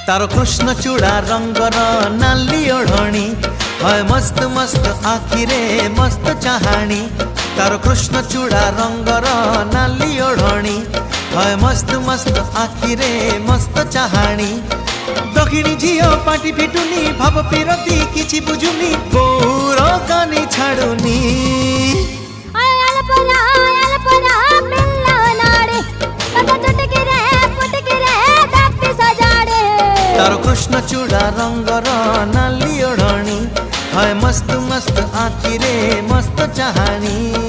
तार कृष्ण चूड़ा रंगर नाली ओढ़णी है मस्त मस्त आखिरे मस्त चाहाणी। तार कृष्ण चूड़ा रंगर नाली ओढ़णी है मस्त मस्त आखिरे मस्त चाहाणी। दक्षिणी झियो पाटी फिटुनी भाव पिरती किछि बुझुनी गौर कानी छाड़ुनी। तार कृष्ण चूड़ा रंगर नाली ओढ़णी है मस्त मस्त आखिरे मस्त चाहाणी।